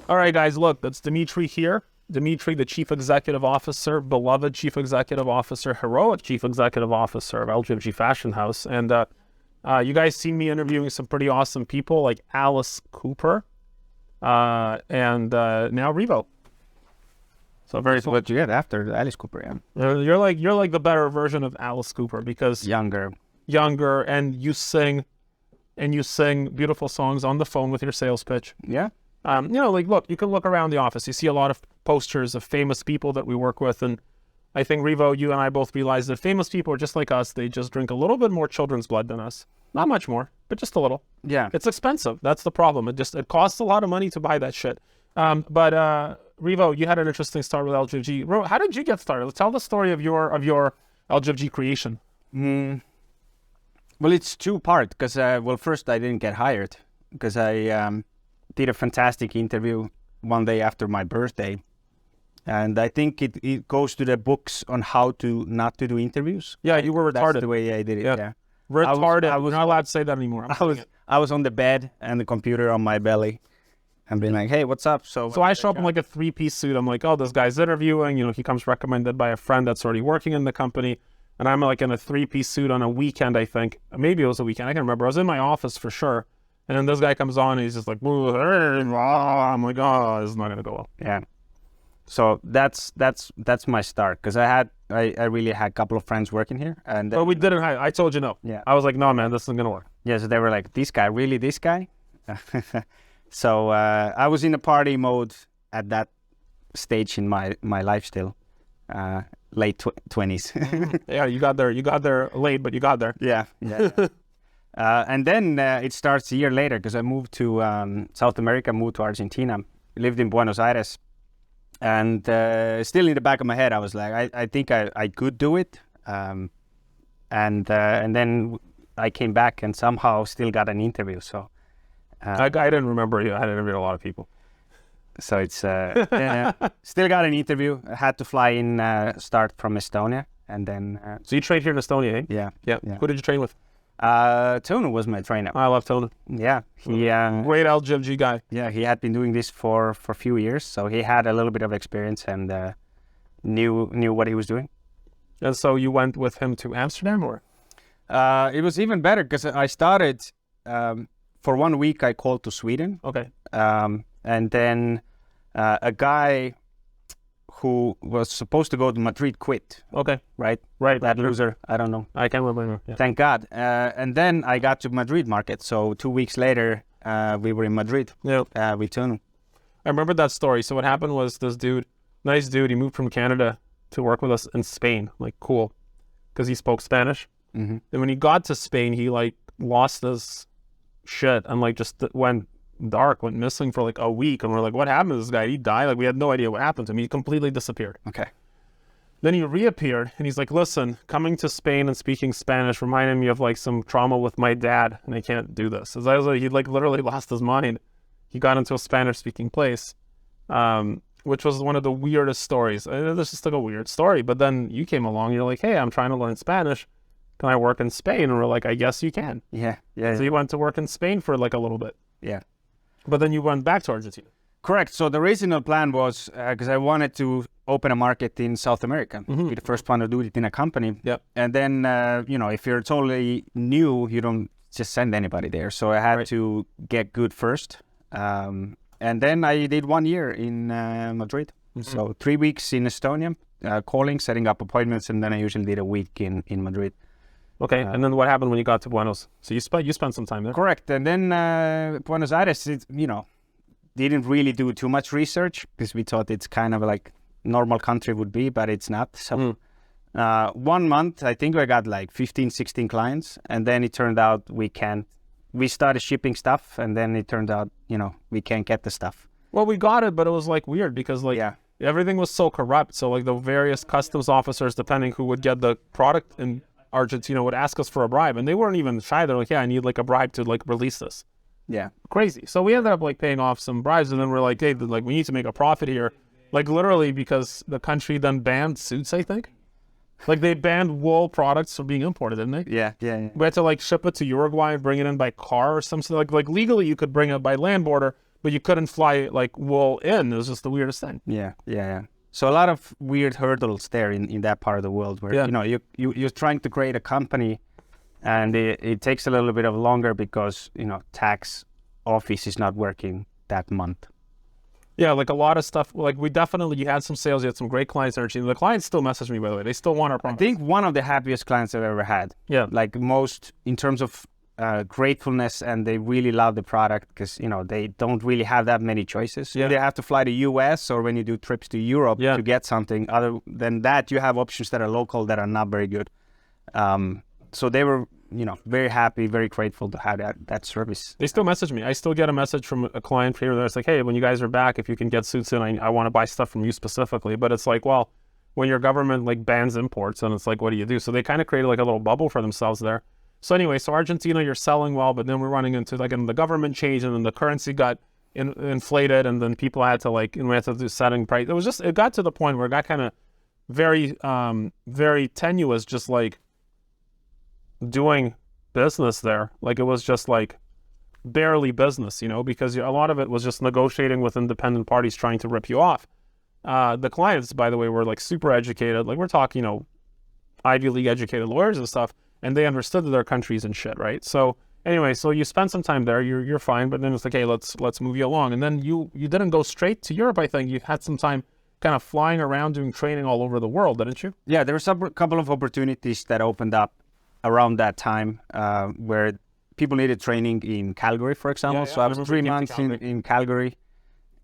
All right, guys, look, that's Dimitry here. Dimitry, the Chief Executive Officer, beloved Chief Executive Officer, heroic Chief Executive Officer of LGFG Fashion House. And you guys see me interviewing some pretty awesome people like Alice Cooper and now Revo. So very So what you get after Alice Cooper, yeah. You're like the better version of Alice Cooper because Younger. and you sing beautiful songs on the phone with your sales pitch. Yeah. Like, look, you can look around the office. You see a lot of posters of famous people that we work with. And I think, Revo, you and I both realize that famous people are just like us. They just drink a little bit more children's blood than us. Not much more, but just a little. Yeah. It's expensive. That's the problem. It costs a lot of money to buy that shit. But Revo, you had an interesting start with LGFG. Revo, how did you get started? Let's tell the story of your LGFG creation. Well, it's two-part because, first I didn't get hired because I did a fantastic interview one day after my birthday. And I think it goes to the books on how to not to do interviews. Yeah, you were retarded. That's the way I did it, yeah. Retarded. I was not allowed to say that anymore. I was on the bed and the computer on my belly and being like, hey, what's up? So I show up in like a three-piece suit. I'm like, oh, this guy's interviewing. He comes recommended by a friend that's already working in the company. And I'm like in a three-piece suit on a weekend, I think. Maybe it was a weekend. I can't remember. I was in my office for sure. And then this guy comes on and he's just like, I'm like, oh, this is not going to go well. Yeah. So that's my start because I really had a couple of friends working here. And but we didn't hire. I told you no. Yeah. I was like, no, man, this isn't going to work. Yeah, so they were like, this guy? So I was in a party mode at that stage in my life still. Late 20s. Yeah, you got there late, but you got there. Yeah. And then it starts a year later because I moved to South America, moved to Argentina, lived in Buenos Aires. And still in the back of my head, I was like, I think I could do it. And then I came back and somehow still got an interview. So I didn't remember you. I had interviewed a lot of people. So it's still got an interview. I had to fly in, start from Estonia, and then. So you trained here in Estonia, eh? Yeah. Who did you train with? Tonu was my trainer. I love Tonu. Yeah, he great LGFG guy. Yeah, he had been doing this for a few years, so he had a little bit of experience and knew what he was doing. And so you went with him to Amsterdam, or? It was even better because I started for 1 week. I called to Sweden. Okay. And then a guy who was supposed to go to Madrid quit. Okay. Right. That loser. I don't know. I can't remember. Yeah. Thank God. And then I got to Madrid market. So 2 weeks later, we were in Madrid. Yeah. With Tonu. I remember that story. So what happened was this dude, nice dude, he moved from Canada to work with us in Spain. Like, cool. Because he spoke Spanish. Mm-hmm. And when he got to Spain, he like lost his shit and like just went dark, went missing for like a week. And we're like, what happened to this guy? He died? Like, we had no idea what happened to him. He completely disappeared. Okay. Then he reappeared and he's like, listen, coming to Spain and speaking Spanish reminded me of like some trauma with my dad and I can't do this. As I was like, he like literally lost his mind. He got into a Spanish speaking place, which was one of the weirdest stories. This is just like a weird story. But then you came along, you're like, hey, I'm trying to learn Spanish. Can I work in Spain? And we're like, I guess you can. Yeah. So you went to work in Spain for like a little bit. Yeah. But then you went back to Argentina. Correct. So the original plan was because I wanted to open a market in South America. Mm-hmm. Be the first one to do it in a company. Yep. And then, if you're totally new, you don't just send anybody there. So I had to get good first. And then I did 1 year in Madrid. Mm-hmm. So 3 weeks in Estonia, calling, setting up appointments, and then I usually did a week in Madrid. Okay, and then what happened when you got to Buenos? So you spent some time there? Correct, and then Buenos Aires, didn't really do too much research because we thought it's kind of like normal country would be, but it's not. So 1 month, I think I got like 15, 16 clients, and then it turned out we started shipping stuff, and then it turned out, we can't get the stuff. Well, we got it, but it was like weird because like everything was so corrupt. So like the various customs officers, depending who would get the product in Argentina, would ask us for a bribe, and they weren't even shy. They're like, yeah, I need like a bribe to like release this. Yeah. Crazy. So we ended up like paying off some bribes, and then we're like, hey, like we need to make a profit here. Like literally because the country then banned suits, I think. Like they banned wool products from being imported, didn't they? Yeah. We had to like ship it to Uruguay and bring it in by car or something. Like legally you could bring it by land border, but you couldn't fly like wool in. It was just the weirdest thing. Yeah. So a lot of weird hurdles there in that part of the world where you're trying to create a company, and it takes a little bit of longer because tax office is not working that month. Yeah, like a lot of stuff. Like you had some sales, you had some great clients in Argentina. The clients still message me, by the way. They still want our product. I think one of the happiest clients I've ever had. Yeah. Like most in terms of gratefulness, and they really love the product because they don't really have that many choices. Yeah. They have to fly to US, or when you do trips to Europe to get something. Other than that, you have options that are local that are not very good. So they were very happy, very grateful to have that service. They still message me. I still get a message from a client here that's like, hey, when you guys are back, if you can get suits in, I want to buy stuff from you specifically. But it's like, well, when your government like bans imports, and it's like, what do you do? So they kind of created like a little bubble for themselves there. So anyway, so Argentina, you're selling well, but then we're running into like the government changed, and then the currency got inflated, and then people had to we had to do setting price. It got to the point where it got kind of very, very tenuous, just like doing business there. Like it was just like barely business, because a lot of it was just negotiating with independent parties trying to rip you off. The clients, by the way, were like super educated. Like we're talking, Ivy League educated lawyers and stuff, and they understood their countries and shit, right? So anyway, so you spend some time there, you're fine, but then it's like, hey, let's move you along. And then you didn't go straight to Europe. I think you had some time kind of flying around doing training all over the world, didn't you? Yeah, there were a couple of opportunities that opened up around that time where people needed training in Calgary, for example. Yeah, so I was 3 months in Calgary,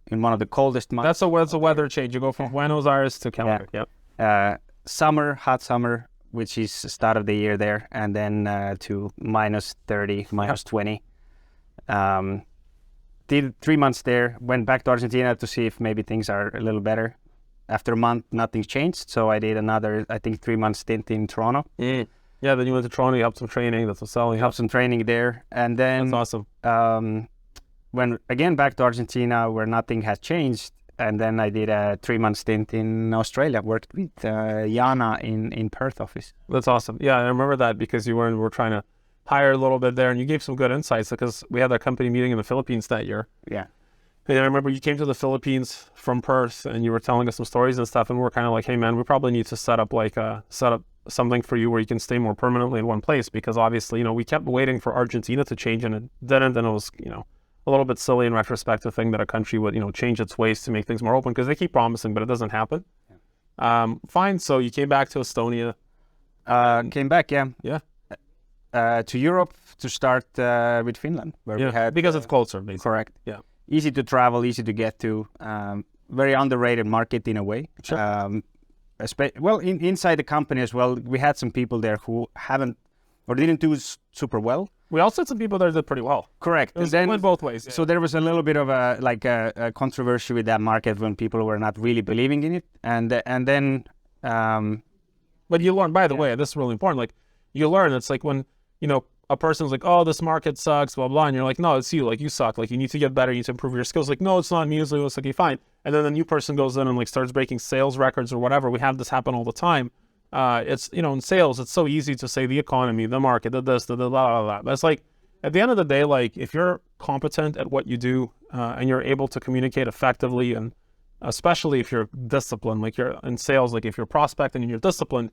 in one of the coldest months. That's a weather change. You go from Buenos Aires to Calgary. Yeah. Hot summer, which is the start of the year there, and then to -30, -20. Did 3 months there, went back to Argentina to see if maybe things are a little better. After a month, nothing changed, so I did another, I think, 3 month stint in Toronto. Yeah, then you went to Toronto, you helped some training, that's what selling. Helped some training there, and then that's awesome. Went again back to Argentina where nothing has changed, and then I did a 3 month stint in Australia. Worked with Jana in Perth office. That's awesome. Yeah, I remember that because we're trying to hire a little bit there, and you gave some good insights because we had that company meeting in the Philippines that year. Yeah. And I remember you came to the Philippines from Perth, and you were telling us some stories and stuff, and we're kind of like, hey man, we probably need to set up something for you where you can stay more permanently in one place, because obviously, we kept waiting for Argentina to change, and it didn't, and it was, a little bit silly in retrospect to think that a country would, change its ways to make things more open, because they keep promising, but it doesn't happen. Yeah. Fine. So you came back to Estonia. Came back, yeah. Yeah. To Europe to start with Finland, where we had because it's closer, basically. Correct. Yeah. Easy to travel, easy to get to. Very underrated market in a way. Sure. Inside the company as well, we had some people there who didn't do super well. We also had some people there that did pretty well. Correct. It went both ways. Yeah. So there was a little bit of a controversy with that market when people were not really believing in it, and then. But you learn. By the way, this is really important. Like you learn. It's like when a person's like, oh, this market sucks, blah blah, and you're like, no, it's you. Like you suck. Like you need to get better. You need to improve your skills. Like no, it's not me. It's like, okay, fine. And then the new person goes in and like starts breaking sales records or whatever. We have this happen all the time. It's in sales, it's so easy to say the economy, the market, the this, the blah blah blah. But it's like at the end of the day, like if you're competent at what you do and you're able to communicate effectively, and especially if you're disciplined, like you're in sales, like if you're prospecting and you're disciplined,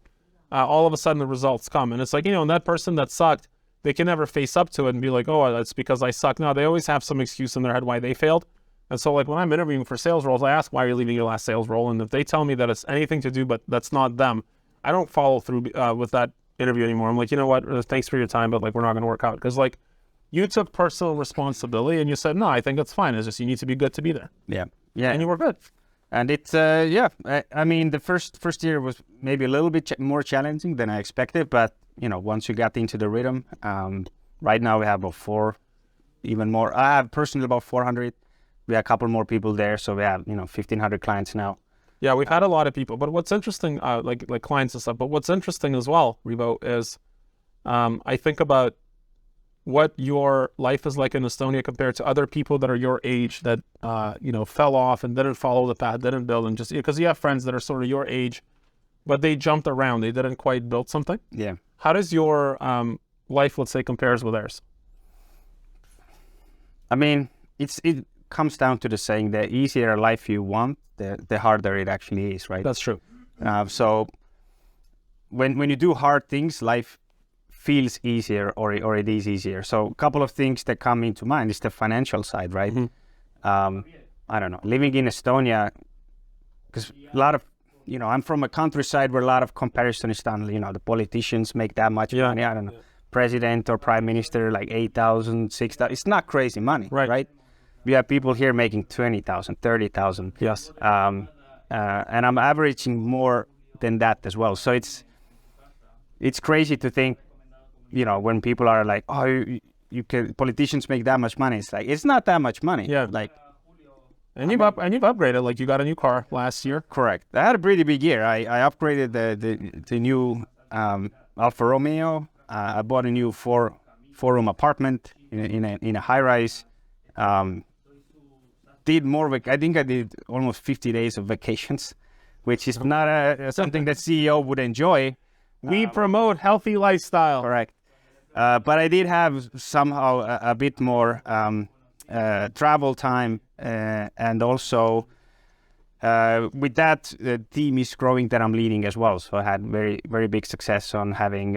all of a sudden the results come. And it's like and that person that sucked, they can never face up to it and be like, oh, that's because I suck. No, they always have some excuse in their head why they failed. And so like when I'm interviewing for sales roles, I ask why you're leaving your last sales role, and if they tell me that it's anything to do but that's not them, I don't follow through with that interview anymore. I'm like, you know what? Thanks for your time, but like we're not going to work out, because like you took personal responsibility and you said, no, I think that's fine. It's just you need to be good to be there. Yeah. And you were good. And it's I mean the first year was maybe a little bit more challenging than I expected, but once you got into the rhythm, right now we have about even more. I have personally about 400. We have a couple more people there, so we have 1,500 clients now. Yeah, we've had a lot of people, but what's interesting, like clients and stuff, but what's interesting as well, Revo, is I think about what your life is like in Estonia compared to other people that are your age that, fell off and didn't follow the path, didn't build, and just, because you have friends that are sort of your age, but they jumped around, they didn't quite build something. Yeah. How does your life, let's say, compares with theirs? I mean, comes down to the saying: the easier life you want, the harder it actually is, right? That's true. So when you do hard things, life feels easier, or it is easier. So a couple of things that come into mind is the financial side, right? I don't know, living in Estonia, because a lot of, I'm from a countryside where a lot of comparison is done. The politicians make that much money. I don't know, president or prime minister like 8,000, 6,000. It's not crazy money, right? We have people here making 20,000, 30,000. Yes. And I'm averaging more than that as well. So it's crazy to think, when people are like, oh, politicians make that much money. It's like, it's not that much money. Yeah. Like, and you've upgraded. Like, you got a new car last year. Correct. I had a pretty big year. I upgraded the new Alfa Romeo. I bought a new four-room apartment in a high rise. Did more. I think I did almost 50 days of vacations, which is not something that CEO would enjoy. We promote healthy lifestyle. Correct. But I did have somehow a bit more travel time, and also with that, the team is growing that I'm leading as well. So I had very, very big success on having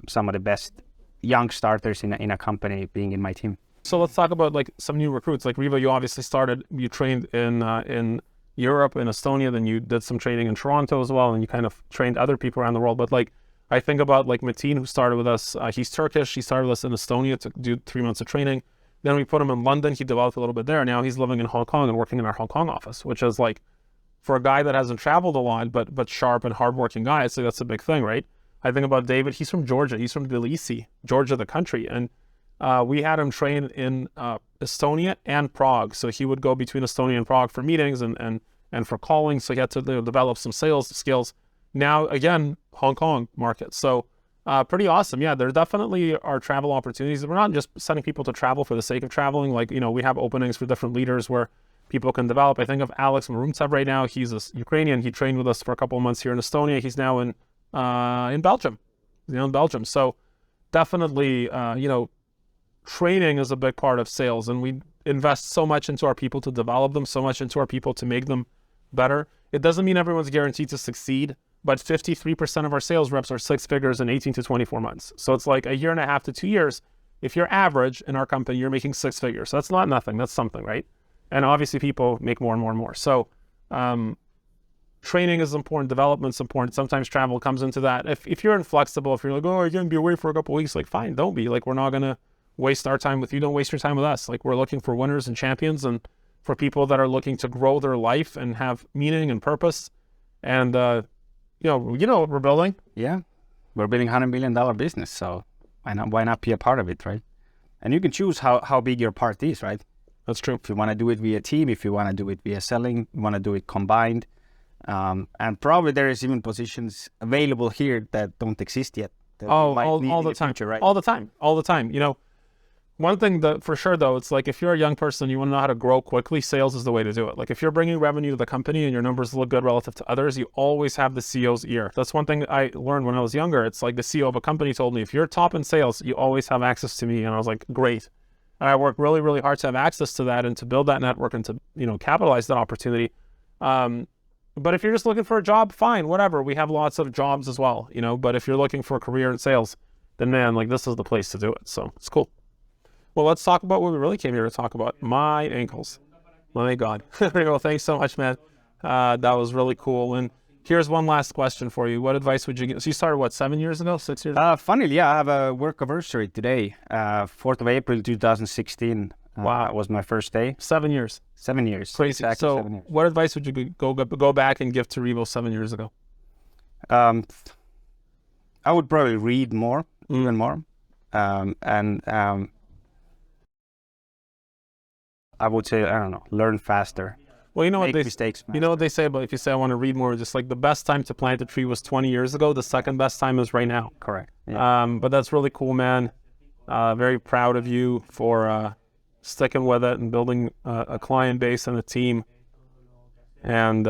some of the best young starters in a company being in my team. So let's talk about like some new recruits. Like Revo, you obviously you trained in Europe, in Estonia, then you did some training in Toronto as well, and you kind of trained other people around the world. But like, I think about like Metin, who started with us. He's Turkish. He started with us in Estonia to do 3 months of training. Then we put him in London. He developed a little bit there. Now he's living in Hong Kong and working in our Hong Kong office, which is like, for a guy that hasn't traveled a lot, but sharp and hardworking guy, so that's a big thing, right? I think about David. He's from Georgia. He's from Tbilisi, Georgia, the country, and we had him train in Estonia and Prague. So he would go between Estonia and Prague for meetings and for calling. So he had to develop some sales skills. Now, again, Hong Kong market. So pretty awesome. Yeah, there definitely are travel opportunities. We're not just sending people to travel for the sake of traveling. Like, we have openings for different leaders where people can develop. I think of Alex Marumtsev right now. He's a Ukrainian. He trained with us for a couple of months here in Estonia. He's now in Belgium. He's in Belgium. So definitely, training is a big part of sales, and we invest so much into our people to develop them, so much into our people to make them better. It doesn't mean everyone's guaranteed to succeed, but 53% of our sales reps are 6 figures in 18 to 24 months. So it's like a year and a half to 2 years. If you're average in our company, you're making 6 figures. So that's not nothing. That's something, right? And obviously people make more and more and more. So training is important. Development's important. Sometimes travel comes into that. If you're inflexible, if you're like, oh, you're going to be away for a couple of weeks, like, fine, don't be. Like, we're not going to waste our time with you. Don't waste your time with us. Like, we're looking for winners and champions, and for people that are looking to grow their life and have meaning and purpose. And what we're building. Yeah, we're building $100 million business. So why not be a part of it, right? And you can choose how big your part is, right? That's true. If you want to do it via team, if you want to do it via selling, you want to do it combined, and probably there is even positions available here that don't exist yet. All the time, future, right? All the time. One thing that for sure though, it's like if you're a young person, you want to know how to grow quickly, sales is the way to do it. Like if you're bringing revenue to the company and your numbers look good relative to others, you always have the CEO's ear. That's one thing I learned when I was younger. It's like the CEO of a company told me, if you're top in sales, you always have access to me. And I was like, great. And I work really, really hard to have access to that and to build that network and to, capitalize that opportunity. But if you're just looking for a job, fine, whatever. We have lots of jobs as well, but if you're looking for a career in sales, then man, like this is the place to do it. So it's cool. Well, let's talk about what we really came here to talk about. My ankles. My God. Well, thanks so much, man. That was really cool. And here's one last question for you. What advice would you give? So you started, 7 years ago, 6 years ago? Funnily, yeah, I have a work anniversary today, 4th of April, 2016. Wow. Was my first day. 7 years. 7 years. Crazy. Exactly so 7 years. What advice would you go back and give to Revo 7 years ago? I would probably read more, even more. I would say, I don't know, learn faster. Well, you know what mistakes. You know what they say about if you say I want to read more, just like the best time to plant a tree was 20 years ago. The second best time is right now. Correct. Yeah. But that's really cool, man. Very proud of you for sticking with it and building a client base and a team. And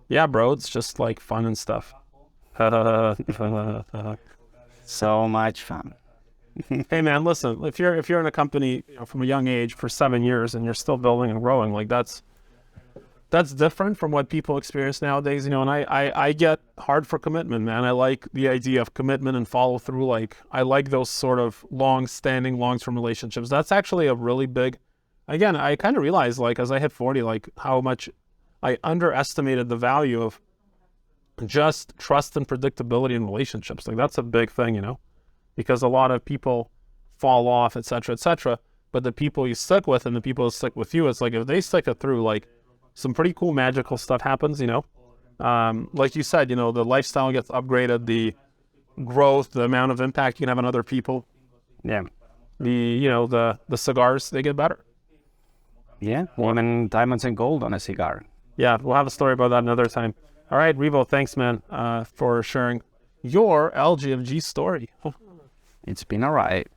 yeah, bro, it's just like fun and stuff. So much fun. Hey man, listen, if you're in a company, you know, from a young age for 7 years and you're still building and growing, like that's different from what people experience nowadays, you know. And I get hard for commitment, man. I like the idea of commitment and follow through. Like I like those sort of long-standing, long-term relationships. That's actually a really big. Again, I kind of realized, like, as I hit 40, like how much I underestimated the value of just trust and predictability in relationships. Like that's a big thing, you know, because a lot of people fall off, et cetera, but the people you stick with and the people that stick with you, it's like if they stick it through, like some pretty cool magical stuff happens, you know. Like you said, you know, the lifestyle gets upgraded, the growth, the amount of impact you can have on other people. Yeah. The cigars, they get better. Yeah. Even diamonds and gold on a cigar. Yeah, we'll have a story about that another time. All right, Revo, thanks, man, for sharing your LGFG story. It's been all right.